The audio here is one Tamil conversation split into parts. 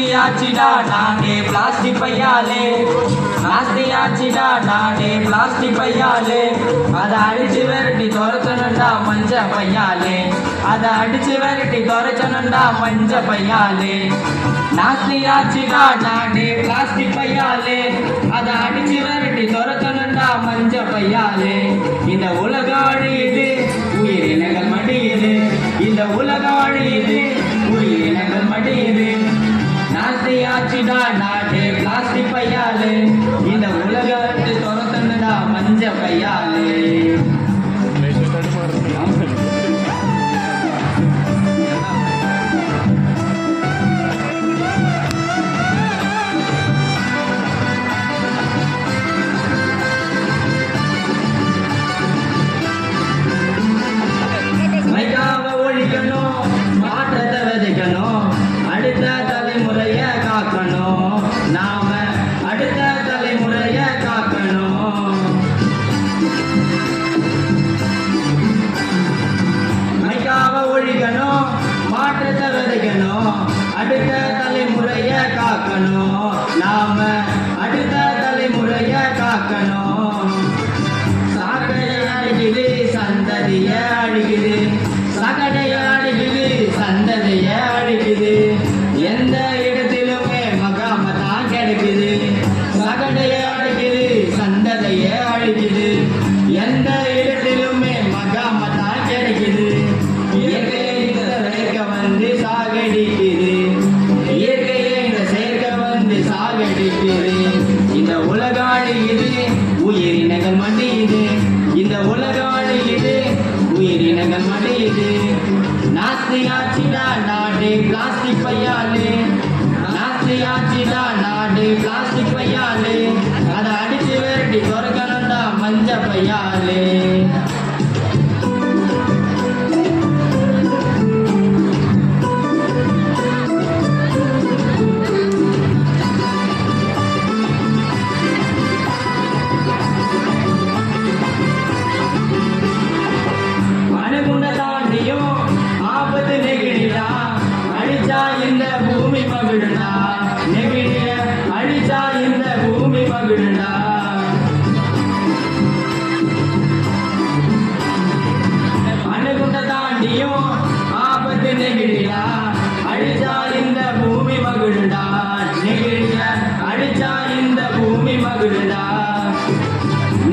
நாஸ்தியாச்சிடா நானே பிளாஸ்டிக் பையாலே, நாஸ்தியாச்சிடா நானே பிளாஸ்டிக் பையாலே, அதை அடிச்சு விரட்டி துரத்தணுண்டா மஞ்ச பையாலே, அதை அடிச்சு விரட்டி துரத்தணுண்டா மஞ்ச பையாலே. நாஸ்தியாச்சிடா நானே பிளாஸ்டிக் பையாலே, அதை அடிச்சு விரட்டி துரத்தணுண்டா மஞ்ச பையாலே. இந்த உலகம் அழியுது உயிரினங்கள் மடியுது, இந்த உலகம் அழியுது உயிரினங்கள் மடியுது. நாஸ்தியாச்சிடா நானே பிளாஸ்டிக் பையாலே, இந்த உலகத்தை துரத்தணுடா மஞ்ச பையாலே. மாற்றத்தை விதைக்கணும், அடுத்த தலைமுறைய காக்கணும், நாம அடுத்த தலைமுறைய காக்கணும். மைக்காவ ஒழிக்கணும், மாற்றத்தை விதைக்கணும், அடுத்த தலைமுறைய காக்கணும், நாம அடுத்த தலைமுறைய காக்கணும். சாக்கடை அடிக்குது சந்ததிய அழிக்குது, சாக்கடைய அடிக்குது சந்ததிய அழிக்குது, எந்த இடத்திலுமே மகாம தான் கிடைக்குது. சாக்கடைய அடிக்குது சந்ததிய அழிக்குது, எந்த இடத்திலுமே மகாம தான் கிடைக்குது. இயற்கையை இந்த சேர்க்க வந்து சாகடிக்குது, இயற்கையை இந்த சேர்க்க வந்து சாகடிக்குது. இந்த உலகம் அழியுது உயிரினங்கள் மடியுது, இந்த உலகம் அழியுது உயிரினங்கள் மடியுது. நாஸ்தியாச்சிடா நாடே பிளாஸ்டிக் பையாலே, நாஸ்தியாச்சிடா நாடே பிளாஸ்டிக் பையாலே, அதை அடிச்சு விரட்டி துறக்கணும்டா மஞ்ச பையாலே. ஆபத்து நெகிழியா அழிச்சா இந்த பூமி மகிழ்ந்தா, நெகிழிய அழிச்சா இந்த பூமி மகிழ்ந்தா. அணுகுண்ட தாண்டியும் ஆபத்து நெகிழியா அழிச்சா இந்த பூமி மகிழ்ந்தா, நெகிழிய அழிச்சா இந்த பூமி மகிழ்ந்தா.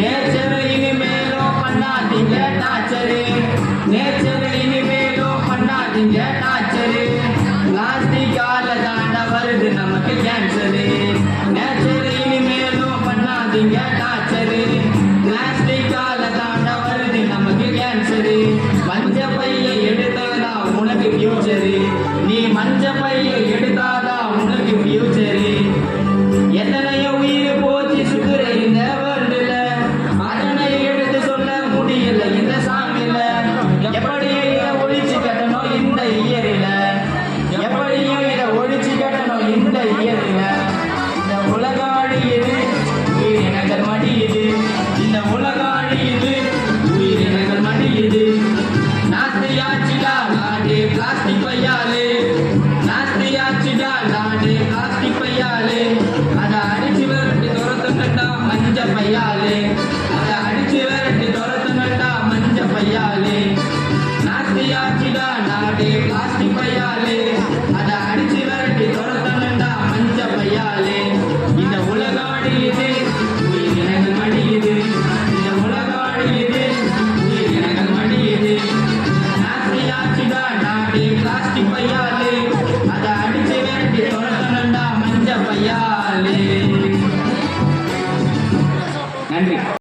நேச்சர் இனிமேலும் பண்ணாதீங்க டாச்சரு, நேச்சர் இனிமேலும் பண்ணாதீங்க டாச்சரு. பிளாஸ்டிக்கால தாண்ட வருது நமக்கு கேன்சரு, நேச்சர் இனிமேலும் பண்ணாதீங்க டாச்சரு. பிளாஸ்டிக்கால தாண்ட வருது நமக்கு கேன்சரு. மஞ்ச பைய எடுத்தாதா உனக்கு ஃபியூச்சரு, நீ மஞ்ச பைய எடுத்தாதா உனக்கு ஃபியூச்சரு. எத்தனையோ உயிர் போச்சு சுத்துற இந்த வேர்ல்டுல, அதனை எடுத்து சொல்ல முடியல இந்த சாங்கில. எப்படியும் இதை ஒழிச்சு கட்டணும் இந்த இயரில, எப்படியும் இதை ஒழிச்சு கட்டணும் இந்த இயரில. இந்த உலகம் அழியுது உயிரினங்கள் மடியுது, இந்த உலகம் அழியுது உயிரினங்கள் மடியுது. நாஸ்தியாச்சிடா நாடே பிளாஸ்டிக் பையாலே, நாஸ்தியாச்சிடா நாடே பிளாஸ்டிக் பையாலே, அதை அடிச்சு விரட்டி துரத்துங்கண்டா மஞ்ச பையாலே, அதை அடிச்சு விரட்டி துரத்துங்கண்டா மஞ்ச பையாலே. நாஸ்தியாச்சிடா நாடே பிளாஸ்டிக் பையாலே.